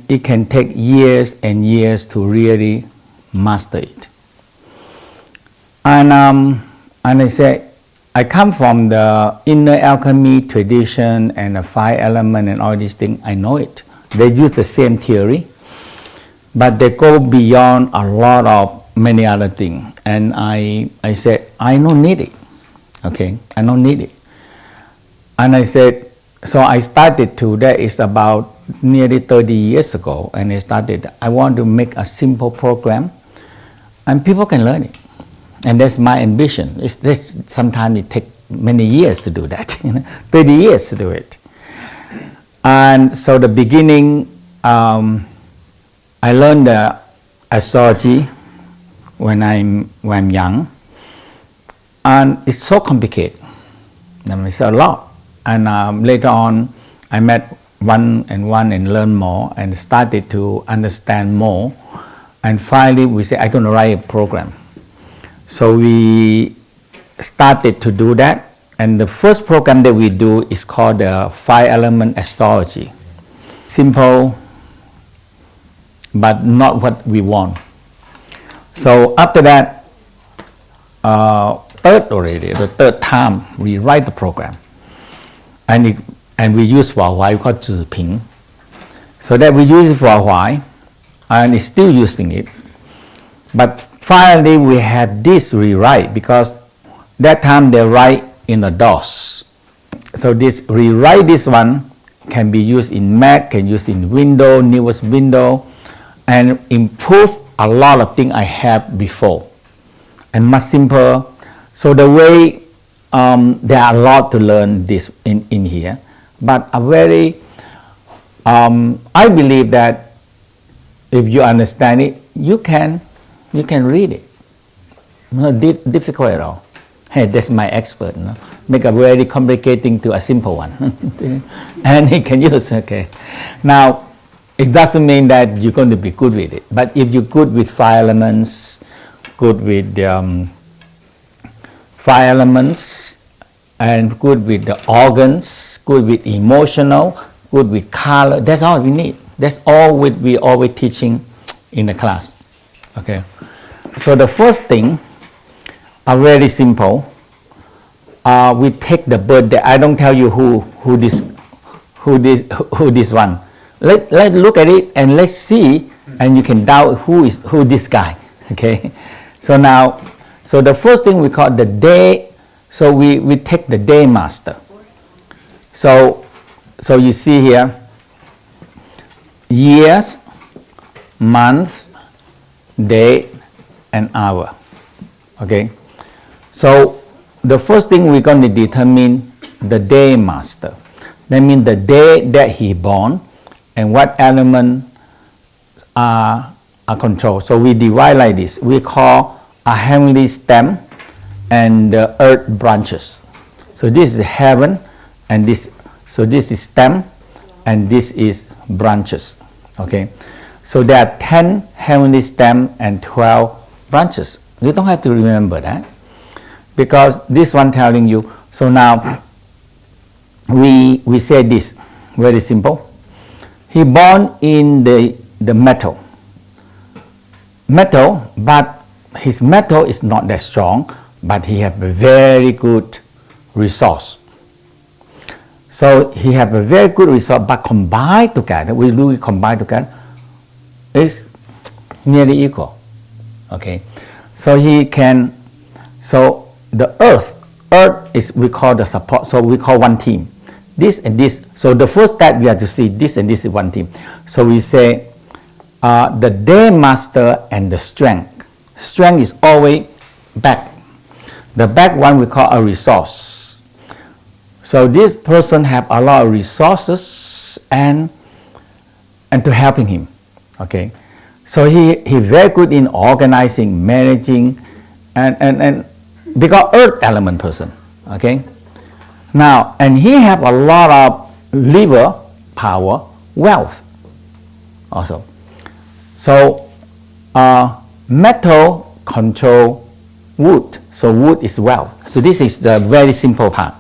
it can take years and years to really master it. And I say, I come from the inner alchemy tradition and the 5 element and all these things. I know it. They use the same theory, but they go beyond a lot of many other things. And I said, I don't need it. Okay, I don't need it. And I said, so I started to, that is about nearly 30 years ago, and I want to make a simple program, and people can learn it. And that's my ambition. Sometimes it takes many years to do that, 30 years to do it. And so the beginning, I learned the astrology when I'm young, and it's so complicated. It's a lot. And later on, I met one and learned more and started to understand more. And finally, we said, I'm going to write a program. So we started to do that. And the first program that we do is called the 5-element astrology. Simple, but not what we want. So after that, the third time, we write the program. And we use for a while, we call it 自评. So that we use it for a while, and it's still using it. But finally, we had this rewrite, because that time they write in the DOS. So this rewrite, this one can be used in Mac, can use in Windows, newest Windows, and improve a lot of things I had before, and much simpler. So the way there are a lot to learn this in here, but a very I believe that if you understand it, you can read it. Not difficult at all. Hey, that's my expert. No? Make a very complicated thing to a simple one, and he can use. Okay, now it doesn't mean that you're going to be good with it, but if you're good with 5 elements, good with the 5 elements, and good with the organs, good with emotional, good with color. That's all we need. That's all we always teaching in the class. Okay. So the first thing are very simple. We take the birthday. I don't tell you who this one. Let's look at it and let's see, and you can doubt who this guy. Okay. So now, so the first thing we call the day. So we take the day master. So you see here, years, month, day, and hour. Okay. So the first thing we're going to determine the day master. That means the day that he born and what element are controlled. So we divide like this. We call a heavenly stem and the earth branches. So this is heaven, and this is stem, and this is branches. Okay, so there are 10 heavenly stem and 12 branches. You don't have to remember that, because this one telling you. So now we say this very simple. He born in the metal, but his metal is not that strong, but he have a very good resource. So he have a very good resource, but combined together, is nearly equal. Okay, so he can. So the earth is, we call the support. So we call one team. This and this. So the first step we have to see this and this is one team. So we say the day master and the strength. Strength is always back. The back one we call a resource. So this person have a lot of resources and to helping him. Okay, so he very good in organizing, managing, and because earth element person. Okay, now and he have a lot of liver power, wealth also. So metal control wood. So wood is wealth. So this is the very simple part.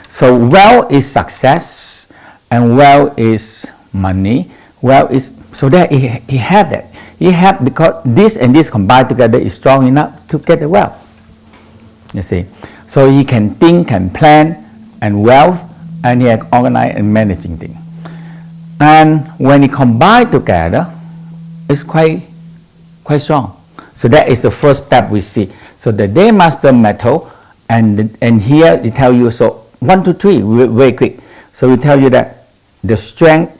So wealth is success, and wealth is money. Wealth is So that he had that. He had, because this and this combined together is strong enough to get the wealth. You see. So he can think and plan and wealth, and he can organize and managing things. And when he combined together, it's quite strong. So that is the first step we see. So the day master metal, and here it tell you, so 1 to 3, very quick. So we tell you that the strength,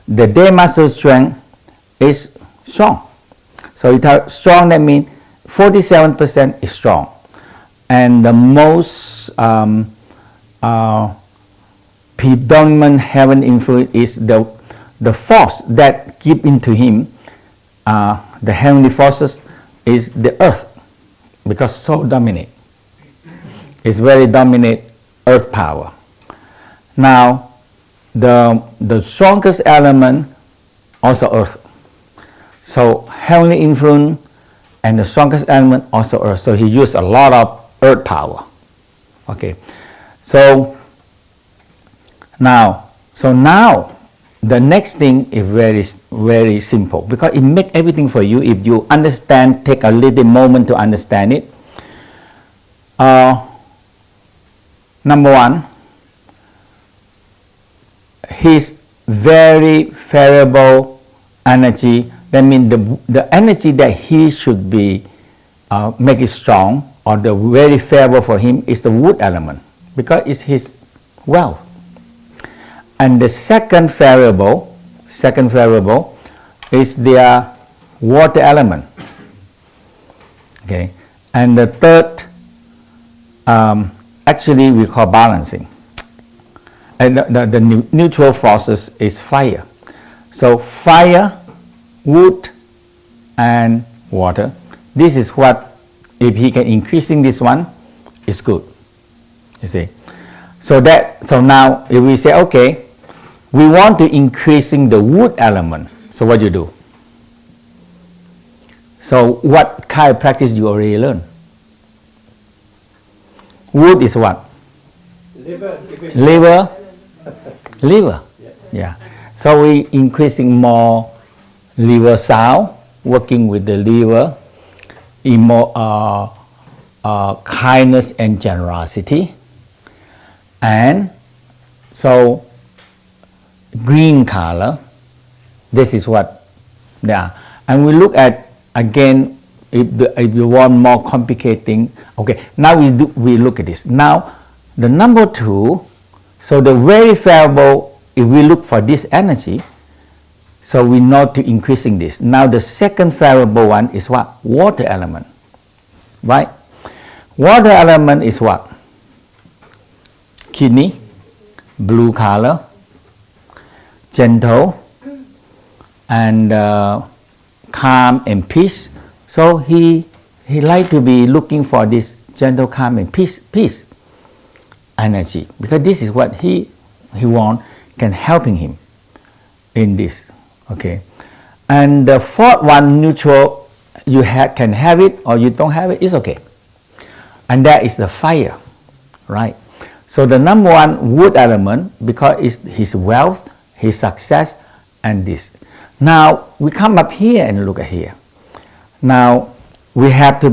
the day master strength is strong. So you tell strong, that means 47% is strong. And the most predominant heaven influence is the force that give into him, the heavenly forces, is the earth, because so dominate. It's very dominate earth power. Now, the strongest element also earth. So heavenly influence and the strongest element also earth. So he used a lot of earth power. Okay. So now the next thing is very, very simple, because it makes everything for you if you understand, take a little moment to understand it. Number one, his very favorable energy, that means the energy that he should be make it strong, or the very favorable for him, is the wood element, because it's his wealth. And the second variable is the water element. Okay, and the third, actually we call balancing. And the neutral forces is fire. So fire, wood, and water. This is what, if he can increasing this one, is good. You see. So now if we say, okay, we want to increasing the wood element. So what you do? So what kind of practice you already learn? Wood is what? Liver. Yeah. So we increasing more liver sound, working with the liver, kindness and generosity. And so green color, this is what they are. And we look at, again, if you want more complicating, okay, now we look at this. Now the number 2, so the very favorable, if we look for this energy, so we know to increasing this. Now the second favorable one is what? Water element, right? Water element is what? Kidney, blue color, gentle, and calm and peace. So he like to be looking for this gentle, calm, and peace energy, because this is what he want, can helping him in this. Okay, and the fourth one, neutral, you can have it or you don't have it, it's okay. And that is the fire, right? So the number 1, wood element, because it's his wealth, his success, and this. Now we come up here and look at here. Now we have to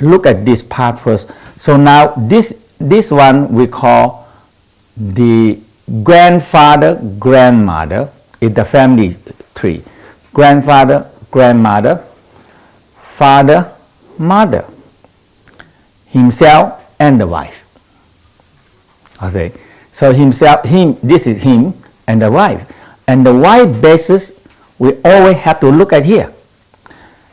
look at this part first. So now this one we call the grandfather, grandmother, is the family tree. Grandfather, grandmother, father, mother, himself, and the wife. Okay, so this is him and the wife. And the wife basis, we always have to look at here.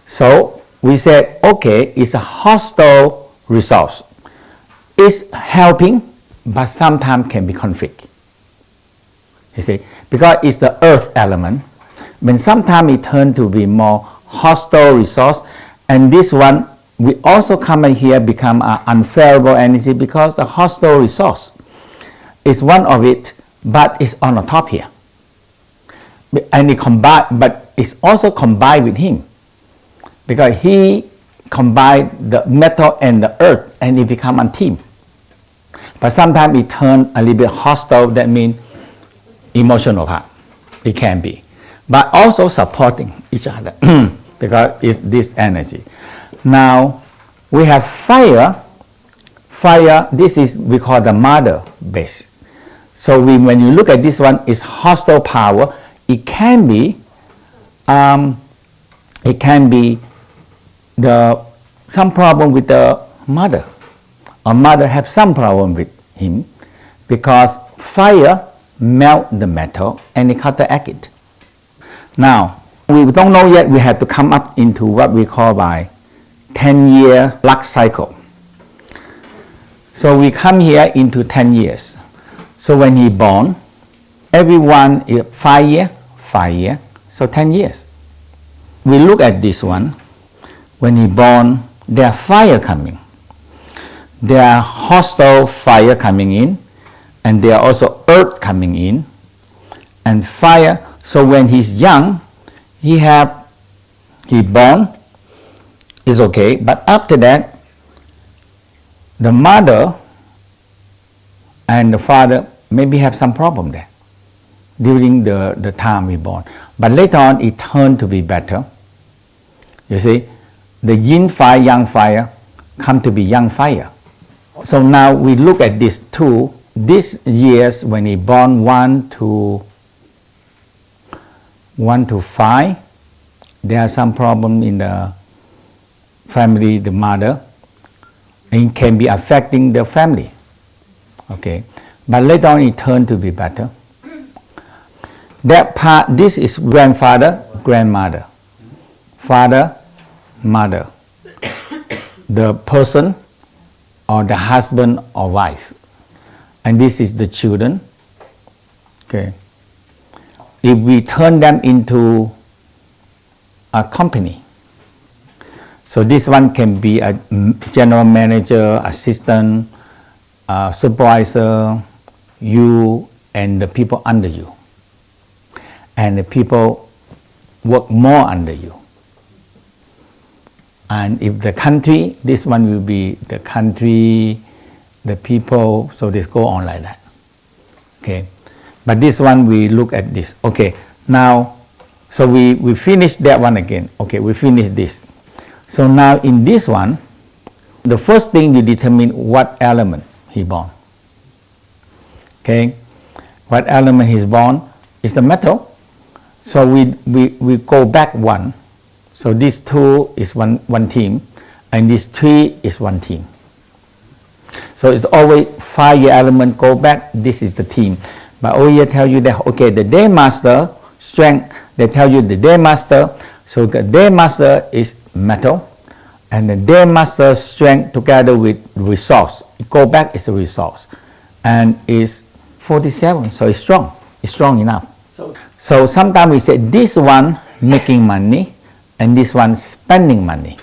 So we said, okay, it's a hostile resource. It's helping, but sometimes can be conflict. You see, because it's the earth element, when sometimes it turns to be more hostile resource, and this one, we also come in here become an unfavorable energy, because the hostile resource is one of it, but it's on the top here. And it combine, but it's also combined with him, because he combined the metal and the earth, and it become a team. But sometimes it turn a little bit hostile, that means emotional part. It can be. but also supporting each other because it's this energy. Now we have fire. Fire, this is we call the mother base. So when you look at this one, it's hostile power. It can be some problem with the mother, or mother have some problem with him, because fire melt the metal and it counteract it. Now we don't know yet. We have to come up into what we call by 10-year luck cycle. So we come here into 10 years. So when he born, everyone is 5 years, so 10 years. We look at this one. When he born, there are fire coming. There are hostile fire coming in, and there are also earth coming in, and fire. So when he's young, he born is okay, but after that, the mother and the father maybe have some problem there during the time we born. But later on, it turned to be better. You see, the yin fire, yang fire come to be yang fire. So now we look at these two. These years when he born 1 to 5, there are some problem in the family, the mother, and it can be affecting the family. Okay, but later on it turned to be better. That part, this is grandfather, grandmother, father, mother, the person or the husband or wife, and this is the children. Okay, if we turn them into a company, so this one can be a general manager, assistant, supervisor, you and the people under you, and the people work more under you. And if the country, this one will be the country, the people, so this go on like that. Okay, but this one we look at this. Okay, now, so we finish that one again. Okay, we finish this. So now in this one, the first thing you determine what element he born. Okay, what element he's born is the metal. So we go back one. So these two is one team, and these three is one team. So it's always 5-year element go back. This is the team. But over here tell you that okay, the day master strength. They tell you the day master. So the day master is metal, and the day master strength together with resource. Go back is a resource, and is 47. So it's strong. It's strong enough. So sometimes we say this one making money, and this one spending money.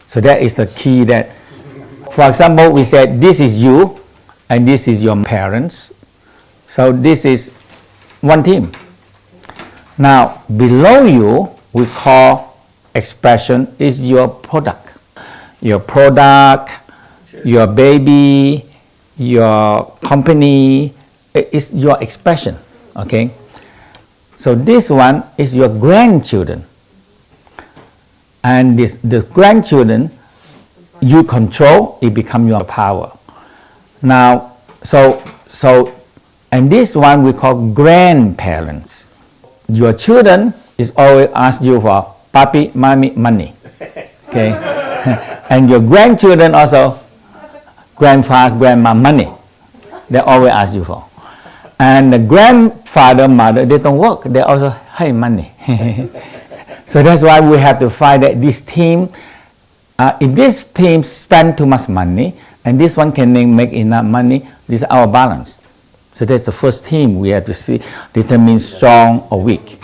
So that is the key. That, for example, we said this is you, and this is your parents. So this is one team. Now below you, we call expression is your product. Your product, your baby, your company is your expression. Okay. So this one is your grandchildren. And the grandchildren, you control, it become your power. Now, and this one we call grandparents. Your children is always ask you for papi, mommy, money. Okay, and your grandchildren also, grandfather, grandma, money. They always ask you for. And the grandfather, mother, they don't work. They also, hey, money. So that's why we have to find that this team, if this team spend too much money, and this one can make enough money, this is our balance. So that's the first team we have to see, determine strong or weak.